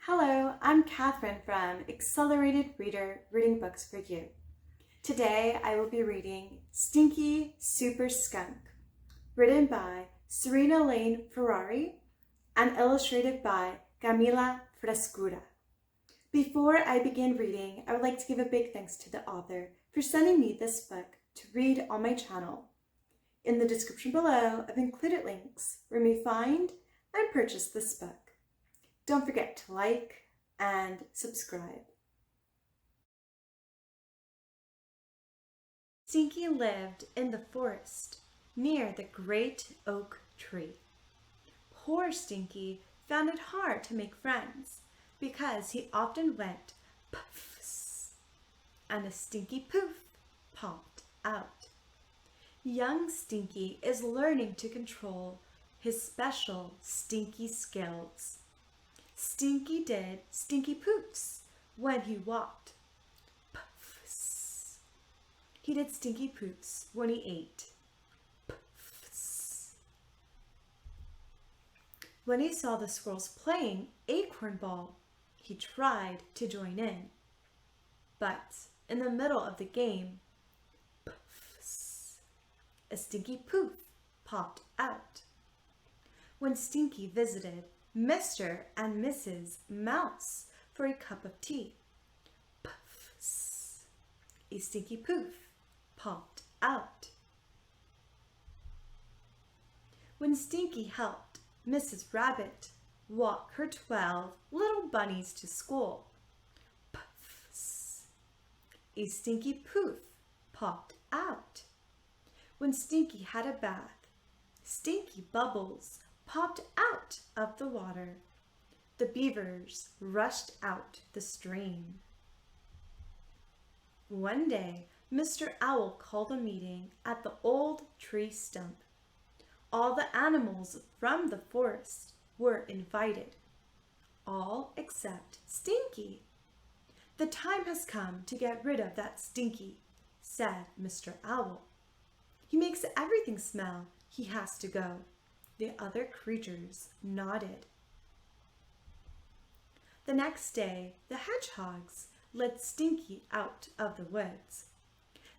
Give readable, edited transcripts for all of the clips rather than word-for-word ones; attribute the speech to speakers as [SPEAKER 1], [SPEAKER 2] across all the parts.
[SPEAKER 1] Hello, I'm Catherine from Accelerated Reader Reading Books for You. Today I will be reading Stinky Super Skunk, written by Serena Ferrari and illustrated by Camilla Frescura. Before I begin reading, I would like to give a big thanks to the author for sending me this book to read on my channel. In the description below, I've included links where you may find and purchase this book. Don't forget to like and subscribe. Stinky lived in the forest near the great oak tree. Poor Stinky found it hard to make friends because he often went puffs and a stinky poof popped out. Young Stinky is learning to control his special stinky skills. Stinky did stinky poofs when he walked. Puffs. He did stinky poofs when he ate. Puffs. When he saw the squirrels playing acorn ball, he tried to join in. But in the middle of the game, puffs, a stinky poof popped out. When Stinky visited Mr. and Mrs. Mouse for a cup of tea, puffs, a stinky poof popped out. When Stinky helped Mrs. Rabbit walk her 12 little bunnies to school, puffs, a stinky poof popped out. When Stinky had a bath, stinky bubbles popped out of the water. The beavers rushed out the stream. One day, Mr. Owl called a meeting at the old tree stump. All the animals from the forest were invited, all except Stinky. "The time has come to get rid of that Stinky," said Mr. Owl. "He makes everything smell. He has to go." The other creatures nodded. The next day, the hedgehogs led Stinky out of the woods.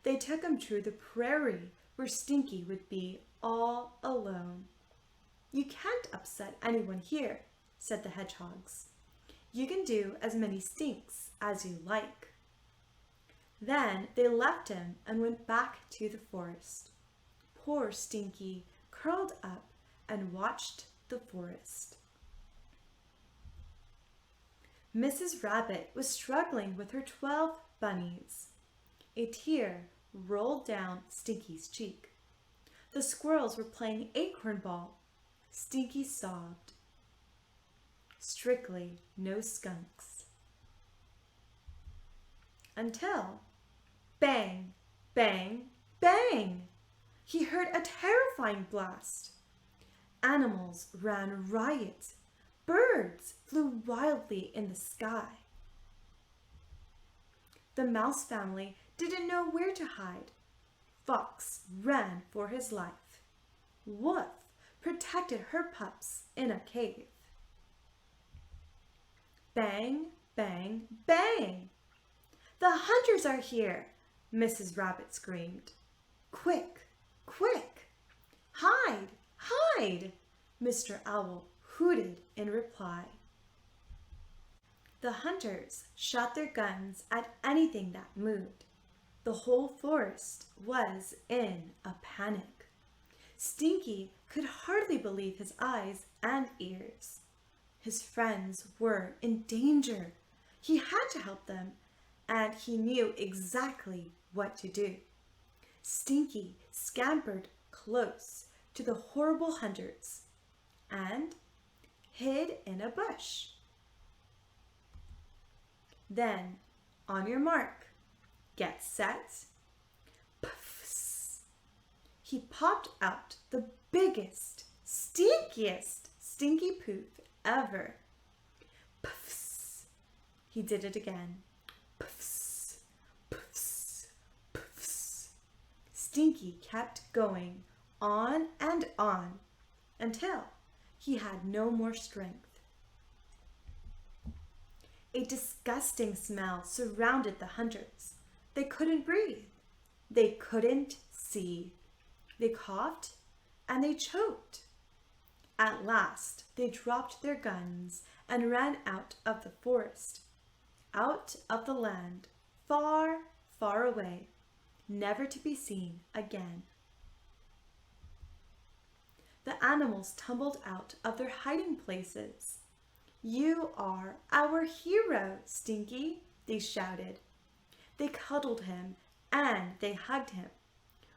[SPEAKER 1] They took him to the prairie where Stinky would be all alone. "You can't upset anyone here," said the hedgehogs. "You can do as many stinks as you like." Then they left him and went back to the forest. Poor Stinky curled up and watched the forest. Mrs. Rabbit was struggling with her 12 bunnies. A tear rolled down Stinky's cheek. The squirrels were playing acorn ball. Stinky sobbed. Strictly no skunks. Until bang, bang, bang! He heard a terrifying blast. Animals ran riot. Birds flew wildly in the sky. The mouse family didn't know where to hide. Fox ran for his life. Wolf protected her pups in a cave. Bang, bang, bang! "The hunters are here!" Mrs. Rabbit screamed. "Quick, quick! Hide! Hide!" Mr. Owl hooted in reply. The hunters shot their guns at anything that moved. The whole forest was in a panic. Stinky could hardly believe his eyes and ears. His friends were in danger. He had to help them, and he knew exactly what to do. Stinky scampered close to the horrible hunters and hid in a bush. Then, on your mark, get set, puffs! He popped out the biggest, stinkiest stinky poof ever. Puffs! He did it again. Puffs, puffs, puffs. Stinky kept going on and on until he had no more strength. A disgusting smell surrounded the hunters. They couldn't breathe. They couldn't see. They coughed and they choked. At last, they dropped their guns and ran out of the forest, out of the land, far, far away, never to be seen again. The animals tumbled out of their hiding places. "You are our hero, Stinky," they shouted. They cuddled him and they hugged him.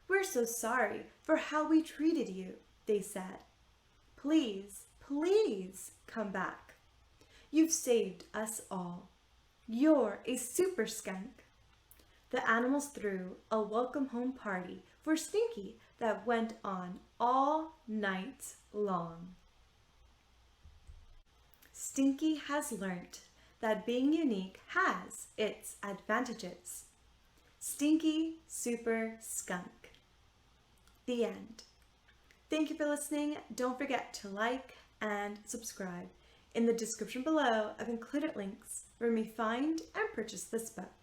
[SPEAKER 1] "We're so sorry for how we treated you," they said. "Please, please come back. You've saved us all. You're a super skunk." The animals threw a welcome home party for Stinky that went on all night long. Stinky has learnt that being unique has its advantages. Stinky Super Skunk. The end. Thank you for listening. Don't forget to like and subscribe. In the description below, I've included links where you may find and purchase this book.